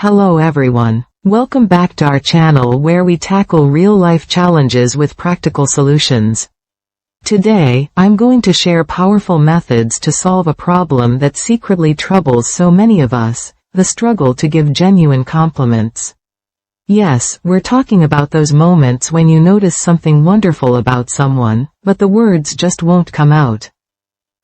Hello everyone. Welcome back to our channel where we tackle real-life challenges with practical solutions. Today, I'm going to share powerful methods to solve a problem that secretly troubles so many of us, the struggle to give genuine compliments. Yes, we're talking about those moments when you notice something wonderful about someone, but the words just won't come out.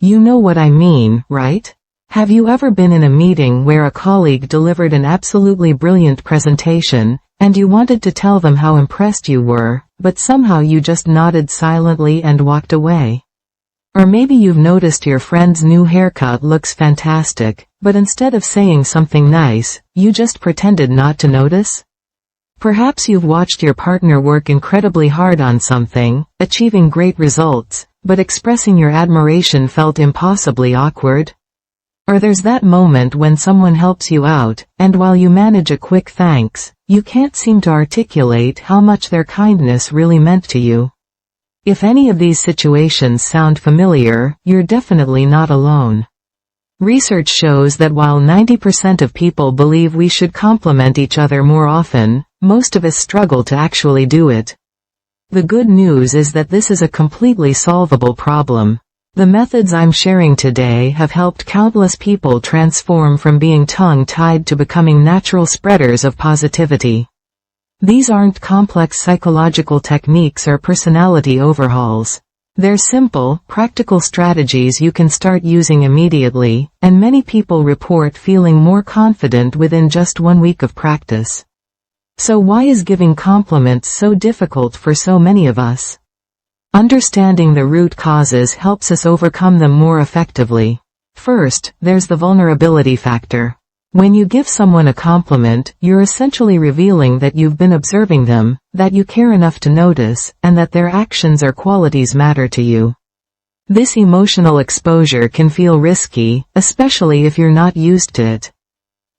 You know what I mean, right? Have you ever been in a meeting where a colleague delivered an absolutely brilliant presentation, and you wanted to tell them how impressed you were, but somehow you just nodded silently and walked away? Or maybe you've noticed your friend's new haircut looks fantastic, but instead of saying something nice, you just pretended not to notice? Perhaps you've watched your partner work incredibly hard on something, achieving great results, but expressing your admiration felt impossibly awkward. Or there's that moment when someone helps you out, and while you manage a quick thanks, you can't seem to articulate how much their kindness really meant to you. If any of these situations sound familiar, you're definitely not alone. Research shows that while 90% of people believe we should compliment each other more often, most of us struggle to actually do it. The good news is that this is a completely solvable problem. The methods I'm sharing today have helped countless people transform from being tongue-tied to becoming natural spreaders of positivity. These aren't complex psychological techniques or personality overhauls. They're simple, practical strategies you can start using immediately, and many people report feeling more confident within just 1 week of practice. So why is giving compliments so difficult for so many of us? Understanding the root causes helps us overcome them more effectively. First, there's the vulnerability factor. When you give someone a compliment, you're essentially revealing that you've been observing them, that you care enough to notice, and that their actions or qualities matter to you. This emotional exposure can feel risky, especially if you're not used to it.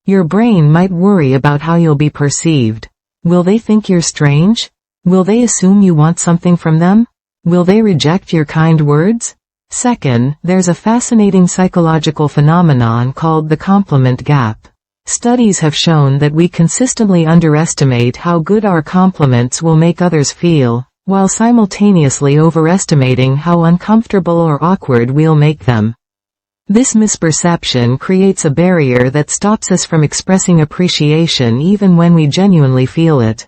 Your brain might worry about how you'll be perceived. Will they think you're strange? Will they assume you want something from them? Will they reject your kind words? Second, there's a fascinating psychological phenomenon called the compliment gap. Studies have shown that we consistently underestimate how good our compliments will make others feel, while simultaneously overestimating how uncomfortable or awkward we'll make them. This misperception creates a barrier that stops us from expressing appreciation even when we genuinely feel it.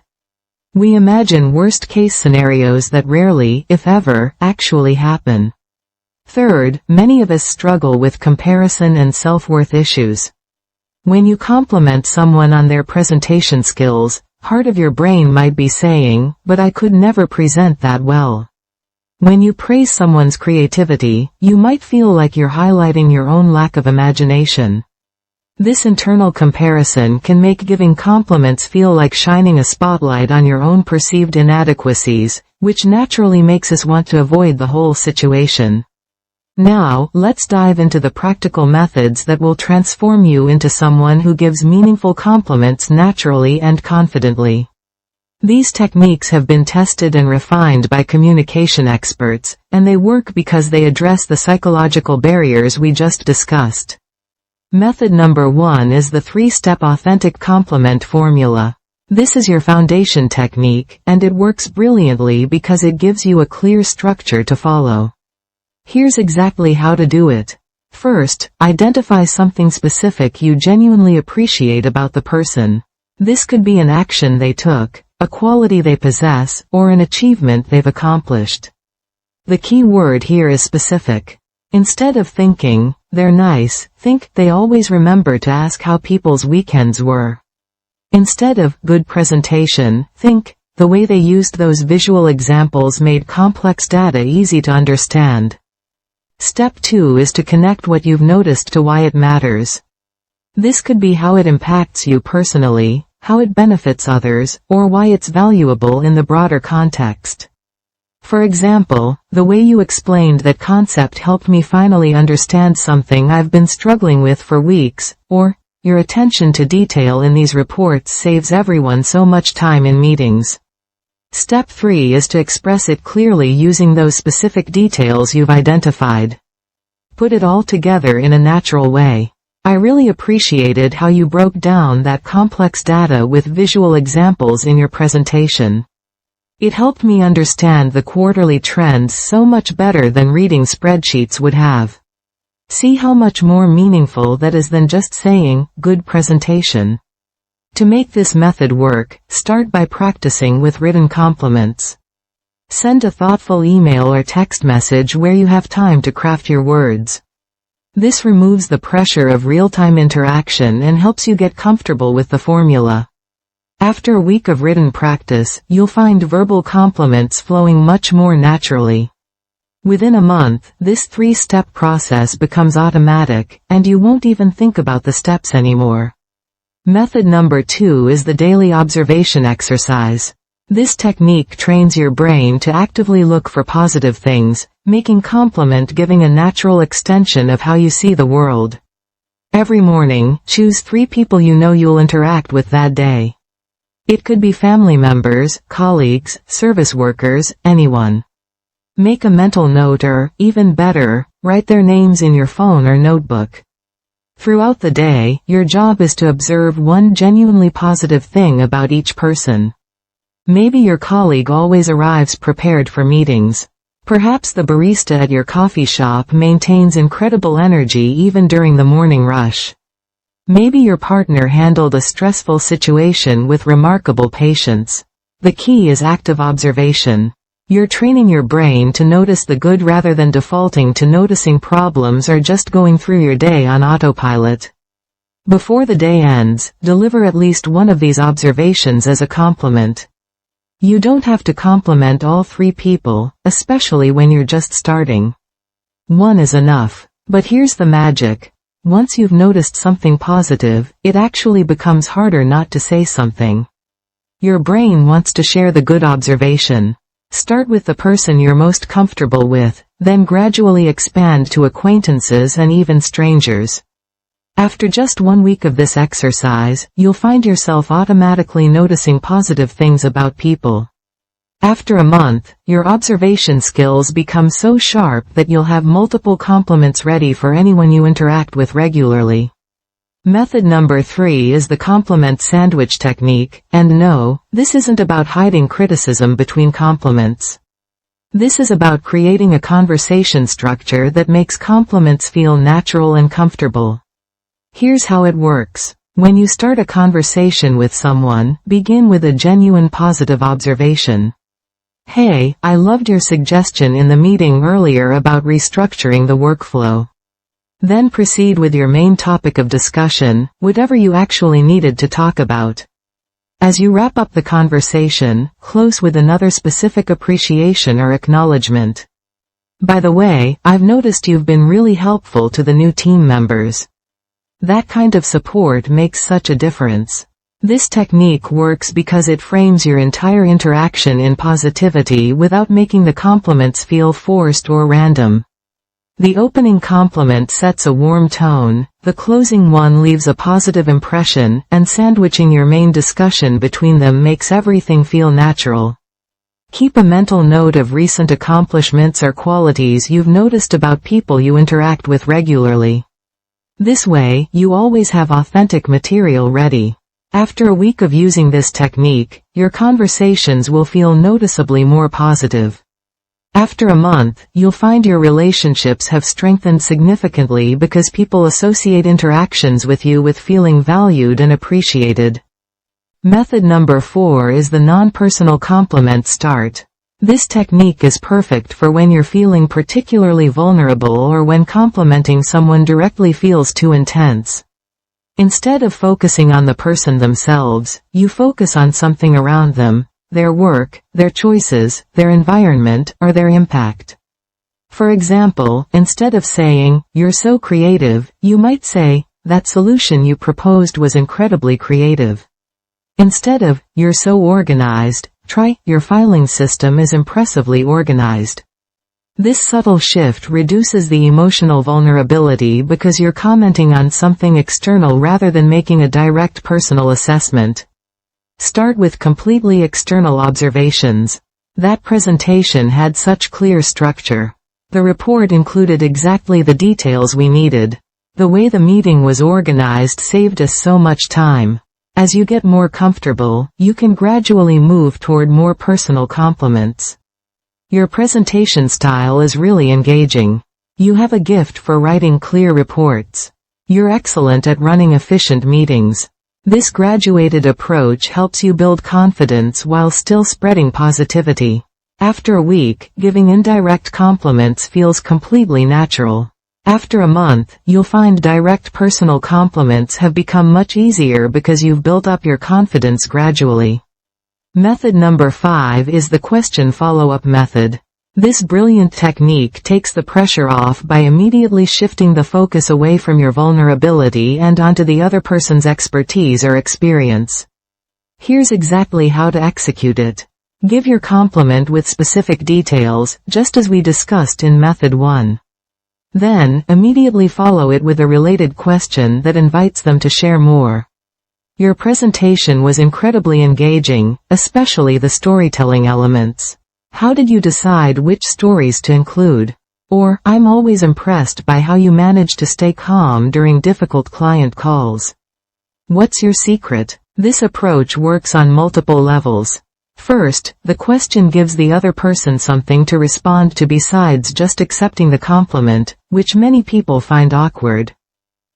We imagine worst-case scenarios that rarely, if ever, actually happen. Third, many of us struggle with comparison and self-worth issues. When you compliment someone on their presentation skills, part of your brain might be saying, "But I could never present that well." When you praise someone's creativity, you might feel like you're highlighting your own lack of imagination. This internal comparison can make giving compliments feel like shining a spotlight on your own perceived inadequacies, which naturally makes us want to avoid the whole situation. Now, let's dive into the practical methods that will transform you into someone who gives meaningful compliments naturally and confidently. These techniques have been tested and refined by communication experts, and they work because they address the psychological barriers we just discussed. Method number 1 is the 3-step authentic compliment formula. This is your foundation technique, and it works brilliantly because it gives you a clear structure to follow. Here's exactly how to do it. First, identify something specific you genuinely appreciate about the person. This could be an action they took, a quality they possess, or an achievement they've accomplished. The key word here is specific. Instead of thinking, "They're nice," think, "They always remember to ask how people's weekends were." Instead of "good presentation," think, "The way they used those visual examples made complex data easy to understand." Step 2 is to connect what you've noticed to why it matters. This could be how it impacts you personally, how it benefits others, or why it's valuable in the broader context. For example, the way you explained that concept helped me finally understand something I've been struggling with for weeks, or, your attention to detail in these reports saves everyone so much time in meetings. Step 3 is to express it clearly using those specific details you've identified. Put it all together in a natural way. I really appreciated how you broke down that complex data with visual examples in your presentation. It helped me understand the quarterly trends so much better than reading spreadsheets would have. See how much more meaningful that is than just saying, "good presentation." To make this method work, start by practicing with written compliments. Send a thoughtful email or text message where you have time to craft your words. This removes the pressure of real-time interaction and helps you get comfortable with the formula. After a week of written practice, you'll find verbal compliments flowing much more naturally. Within a month, this 3-step process becomes automatic, and you won't even think about the steps anymore. Method number 2 is the daily observation exercise. This technique trains your brain to actively look for positive things, making compliment giving a natural extension of how you see the world. Every morning, choose 3 people you know you'll interact with that day. It could be family members, colleagues, service workers, anyone. Make a mental note or, even better, write their names in your phone or notebook. Throughout the day, your job is to observe one genuinely positive thing about each person. Maybe your colleague always arrives prepared for meetings. Perhaps the barista at your coffee shop maintains incredible energy even during the morning rush. Maybe your partner handled a stressful situation with remarkable patience. The key is active observation. You're training your brain to notice the good rather than defaulting to noticing problems or just going through your day on autopilot. Before the day ends, deliver at least one of these observations as a compliment. You don't have to compliment all 3 people, especially when you're just starting. 1 is enough. But here's the magic. Once you've noticed something positive, it actually becomes harder not to say something. Your brain wants to share the good observation. Start with the person you're most comfortable with, then gradually expand to acquaintances and even strangers. After just 1 week of this exercise, you'll find yourself automatically noticing positive things about people. After a month, your observation skills become so sharp that you'll have multiple compliments ready for anyone you interact with regularly. Method number 3 is the compliment sandwich technique, and no, this isn't about hiding criticism between compliments. This is about creating a conversation structure that makes compliments feel natural and comfortable. Here's how it works. When you start a conversation with someone, begin with a genuine positive observation. "Hey, I loved your suggestion in the meeting earlier about restructuring the workflow." Then proceed with your main topic of discussion, whatever you actually needed to talk about. As you wrap up the conversation, close with another specific appreciation or acknowledgement. "By the way, I've noticed you've been really helpful to the new team members." That kind of support makes such a difference. This technique works because it frames your entire interaction in positivity without making the compliments feel forced or random. The opening compliment sets a warm tone, the closing one leaves a positive impression, and sandwiching your main discussion between them makes everything feel natural. Keep a mental note of recent accomplishments or qualities you've noticed about people you interact with regularly. This way, you always have authentic material ready. After a week of using this technique, your conversations will feel noticeably more positive. After a month, you'll find your relationships have strengthened significantly because people associate interactions with you with feeling valued and appreciated. Method number 4 is the non-personal compliment start. This technique is perfect for when you're feeling particularly vulnerable or when complimenting someone directly feels too intense. Instead of focusing on the person themselves, you focus on something around them, their work, their choices, their environment, or their impact. For example, instead of saying, "You're so creative," you might say, "That solution you proposed was incredibly creative." Instead of, "You're so organized," try, "Your filing system is impressively organized." This subtle shift reduces the emotional vulnerability because you're commenting on something external rather than making a direct personal assessment. Start with completely external observations. That presentation had such clear structure. The report included exactly the details we needed. The way the meeting was organized saved us so much time. As you get more comfortable, you can gradually move toward more personal compliments. Your presentation style is really engaging. You have a gift for writing clear reports. You're excellent at running efficient meetings. This graduated approach helps you build confidence while still spreading positivity. After a week, giving indirect compliments feels completely natural. After a month, you'll find direct personal compliments have become much easier because you've built up your confidence gradually. Method number 5 is the question follow-up method. This brilliant technique takes the pressure off by immediately shifting the focus away from your vulnerability and onto the other person's expertise or experience. Here's exactly how to execute it. Give your compliment with specific details, just as we discussed in Method 1. Then, immediately follow it with a related question that invites them to share more. Your presentation was incredibly engaging, especially the storytelling elements. How did you decide which stories to include? Or, I'm always impressed by how you manage to stay calm during difficult client calls. What's your secret? This approach works on multiple levels. First, the question gives the other person something to respond to besides just accepting the compliment, which many people find awkward.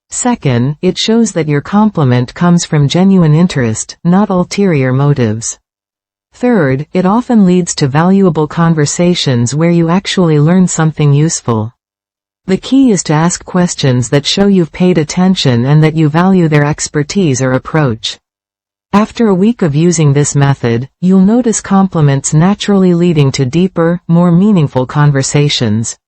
Second, it shows that your compliment comes from genuine interest, not ulterior motives. Third, it often leads to valuable conversations where you actually learn something useful. The key is to ask questions that show you've paid attention and that you value their expertise or approach. After a week of using this method, you'll notice compliments naturally leading to deeper, more meaningful conversations.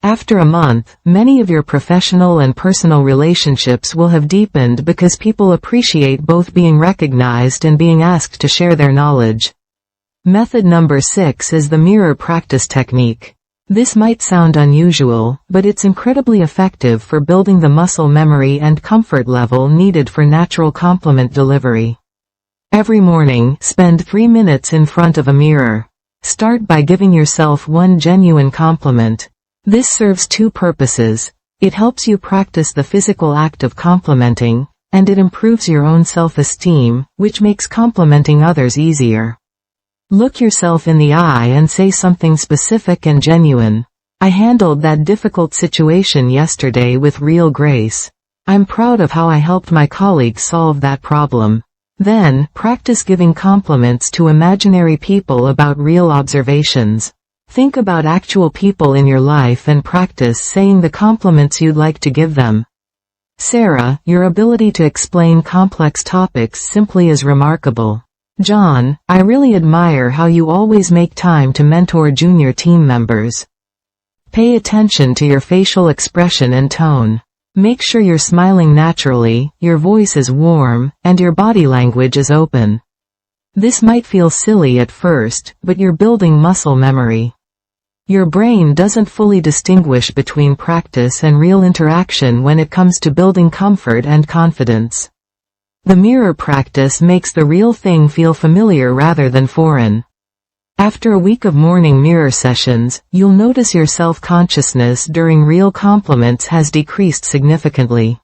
After a month, many of your professional and personal relationships will have deepened because people appreciate both being recognized and being asked to share their knowledge. Method number 6 is the mirror practice technique. This might sound unusual, but it's incredibly effective for building the muscle memory and comfort level needed for natural compliment delivery. Every morning, spend 3 minutes in front of a mirror. Start by giving yourself one genuine compliment. This serves 2 purposes. It helps you practice the physical act of complimenting, and it improves your own self-esteem, which makes complimenting others easier. Look yourself in the eye and say something specific and genuine. I handled that difficult situation yesterday with real grace. I'm proud of how I helped my colleague solve that problem. Then, practice giving compliments to imaginary people about real observations. Think about actual people in your life and practice saying the compliments you'd like to give them. Sarah, your ability to explain complex topics simply is remarkable. John, I really admire how you always make time to mentor junior team members. Pay attention to your facial expression and tone. Make sure you're smiling naturally, your voice is warm, and your body language is open. This might feel silly at first, but you're building muscle memory. Your brain doesn't fully distinguish between practice and real interaction when it comes to building comfort and confidence. The mirror practice makes the real thing feel familiar rather than foreign. After a week of morning mirror sessions, you'll notice your self-consciousness during real compliments has decreased significantly.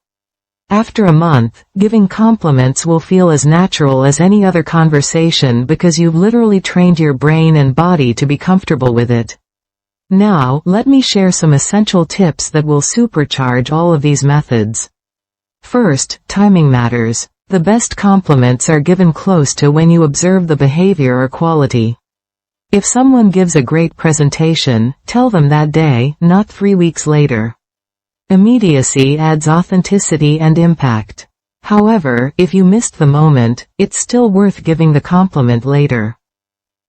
After a month, giving compliments will feel as natural as any other conversation because you've literally trained your brain and body to be comfortable with it. Now, let me share some essential tips that will supercharge all of these methods. First, timing matters. The best compliments are given close to when you observe the behavior or quality. If someone gives a great presentation, tell them that day, not 3 weeks later. Immediacy adds authenticity and impact. However, if you missed the moment, it's still worth giving the compliment later.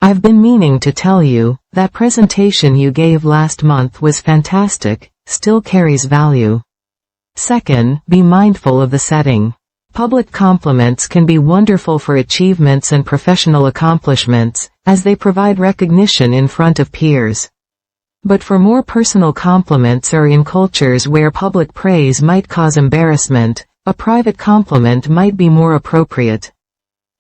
I've been meaning to tell you, that presentation you gave last month was fantastic, still carries value. Second, be mindful of the setting. Public compliments can be wonderful for achievements and professional accomplishments, as they provide recognition in front of peers. But for more personal compliments or in cultures where public praise might cause embarrassment, a private compliment might be more appropriate.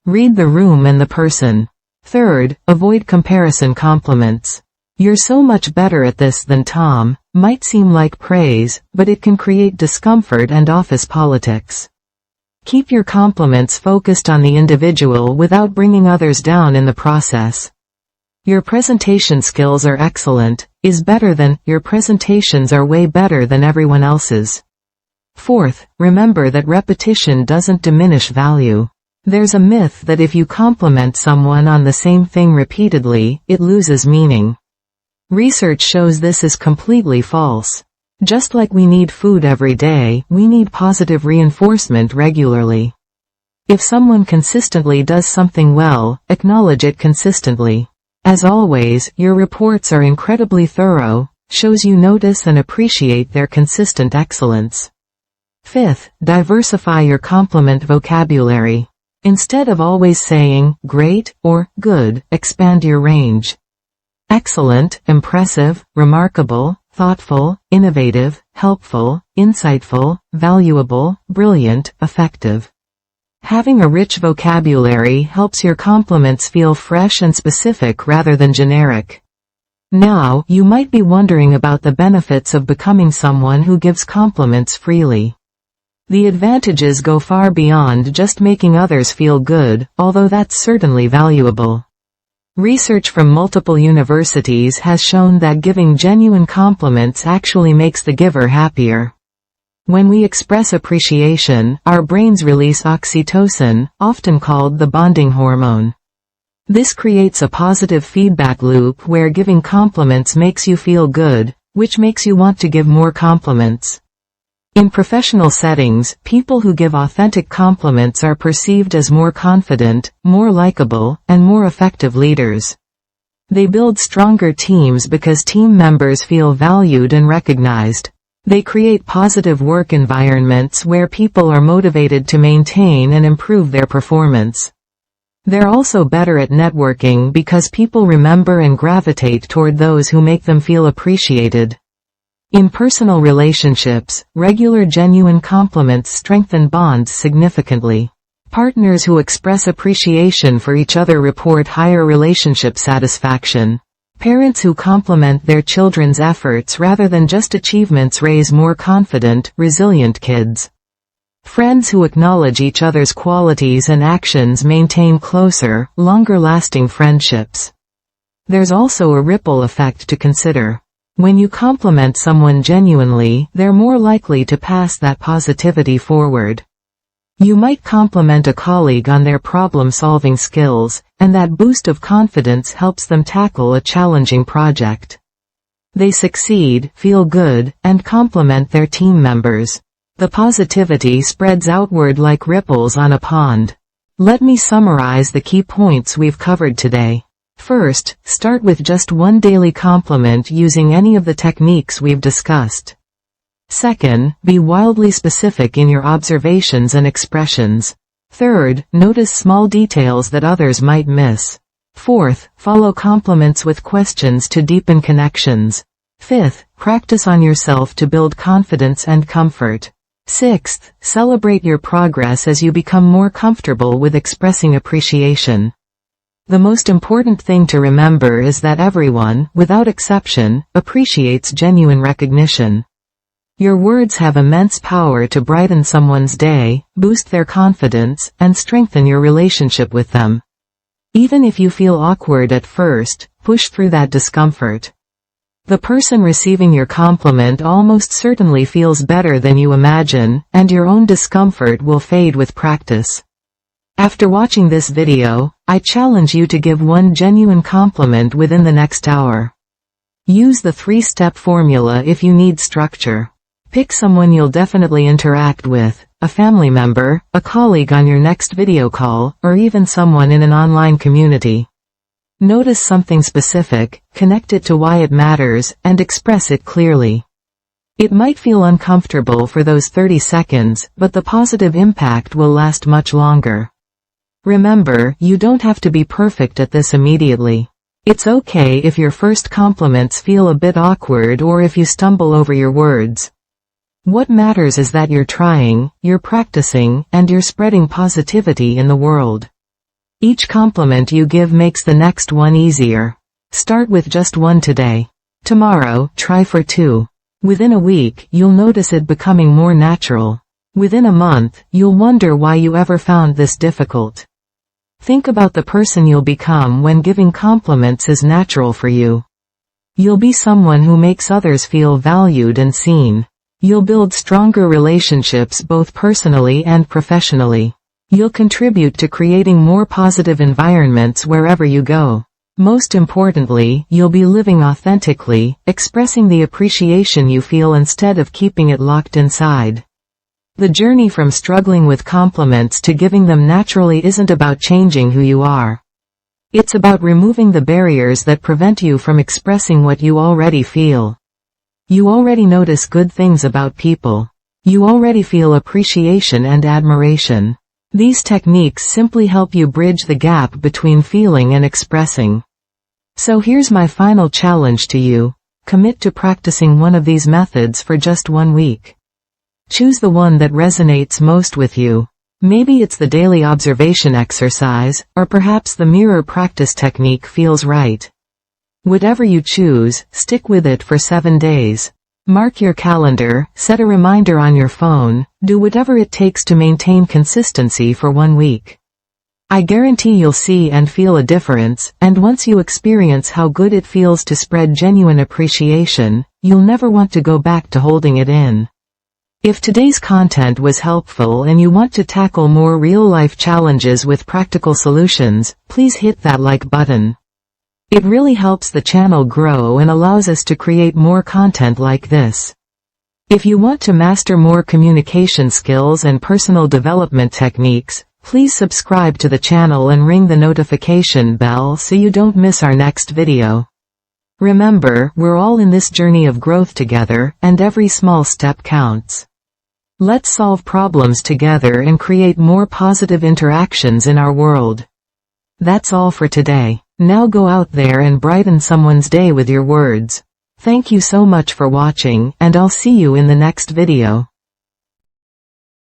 Read the room and the person. Third, avoid comparison compliments. "You're so much better at this than Tom," might seem like praise, but it can create discomfort and office politics. Keep your compliments focused on the individual without bringing others down in the process. "Your presentation skills are excellent" is better than "your presentations are way better than everyone else's." Fourth, remember that repetition doesn't diminish value. There's a myth that if you compliment someone on the same thing repeatedly, it loses meaning. Research shows this is completely false. Just like we need food every day, we need positive reinforcement regularly. If someone consistently does something well, acknowledge it consistently. As always, your reports are incredibly thorough, shows you notice and appreciate their consistent excellence. Fifth, diversify your compliment vocabulary. Instead of always saying, "great," or "good," expand your range. Excellent, impressive, remarkable, thoughtful, innovative, helpful, insightful, valuable, brilliant, effective. Having a rich vocabulary helps your compliments feel fresh and specific rather than generic. Now, you might be wondering about the benefits of becoming someone who gives compliments freely. The advantages go far beyond just making others feel good, although that's certainly valuable. Research from multiple universities has shown that giving genuine compliments actually makes the giver happier. When we express appreciation, our brains release oxytocin, often called the bonding hormone. This creates a positive feedback loop where giving compliments makes you feel good, which makes you want to give more compliments. In professional settings, people who give authentic compliments are perceived as more confident, more likable, and more effective leaders. They build stronger teams because team members feel valued and recognized. They create positive work environments where people are motivated to maintain and improve their performance. They're also better at networking because people remember and gravitate toward those who make them feel appreciated. In personal relationships, regular genuine compliments strengthen bonds significantly. Partners who express appreciation for each other report higher relationship satisfaction. Parents who compliment their children's efforts rather than just achievements raise more confident, resilient kids. Friends who acknowledge each other's qualities and actions maintain closer, longer-lasting friendships. There's also a ripple effect to consider. When you compliment someone genuinely, they're more likely to pass that positivity forward. You might compliment a colleague on their problem-solving skills, and that boost of confidence helps them tackle a challenging project. They succeed, feel good, and compliment their team members. The positivity spreads outward like ripples on a pond. Let me summarize the key points we've covered today. First, start with just one daily compliment using any of the techniques we've discussed. Second, be wildly specific in your observations and expressions. Third, notice small details that others might miss. Fourth, follow compliments with questions to deepen connections. Fifth, practice on yourself to build confidence and comfort. Sixth, celebrate your progress as you become more comfortable with expressing appreciation. The most important thing to remember is that everyone, without exception, appreciates genuine recognition. Your words have immense power to brighten someone's day, boost their confidence, and strengthen your relationship with them. Even if you feel awkward at first, push through that discomfort. The person receiving your compliment almost certainly feels better than you imagine, and your own discomfort will fade with practice. After watching this video, I challenge you to give one genuine compliment within the next hour. Use the 3-step formula if you need structure. Pick someone you'll definitely interact with, a family member, a colleague on your next video call, or even someone in an online community. Notice something specific, connect it to why it matters, and express it clearly. It might feel uncomfortable for those 30 seconds, but the positive impact will last much longer. Remember, you don't have to be perfect at this immediately. It's okay if your first compliments feel a bit awkward or if you stumble over your words. What matters is that you're trying, you're practicing, and you're spreading positivity in the world. Each compliment you give makes the next one easier. Start with just one today. Tomorrow, try for 2. Within a week, you'll notice it becoming more natural. Within a month, you'll wonder why you ever found this difficult. Think about the person you'll become when giving compliments is natural for you. You'll be someone who makes others feel valued and seen. You'll build stronger relationships both personally and professionally. You'll contribute to creating more positive environments wherever you go. Most importantly, you'll be living authentically, expressing the appreciation you feel instead of keeping it locked inside. The journey from struggling with compliments to giving them naturally isn't about changing who you are. It's about removing the barriers that prevent you from expressing what you already feel. You already notice good things about people. You already feel appreciation and admiration. These techniques simply help you bridge the gap between feeling and expressing. So here's my final challenge to you. Commit to practicing one of these methods for just 1 week. Choose the one that resonates most with you. Maybe it's the daily observation exercise, or perhaps the mirror practice technique feels right. Whatever you choose, stick with it for 7 days. Mark your calendar, set a reminder on your phone, do whatever it takes to maintain consistency for 1 week. I guarantee you'll see and feel a difference, and once you experience how good it feels to spread genuine appreciation, you'll never want to go back to holding it in. If today's content was helpful and you want to tackle more real-life challenges with practical solutions, please hit that like button. It really helps the channel grow and allows us to create more content like this. If you want to master more communication skills and personal development techniques, please subscribe to the channel and ring the notification bell so you don't miss our next video. Remember, we're all in this journey of growth together, and every small step counts. Let's solve problems together and create more positive interactions in our world. That's all for today. Now go out there and brighten someone's day with your words. Thank you so much for watching, and I'll see you in the next video.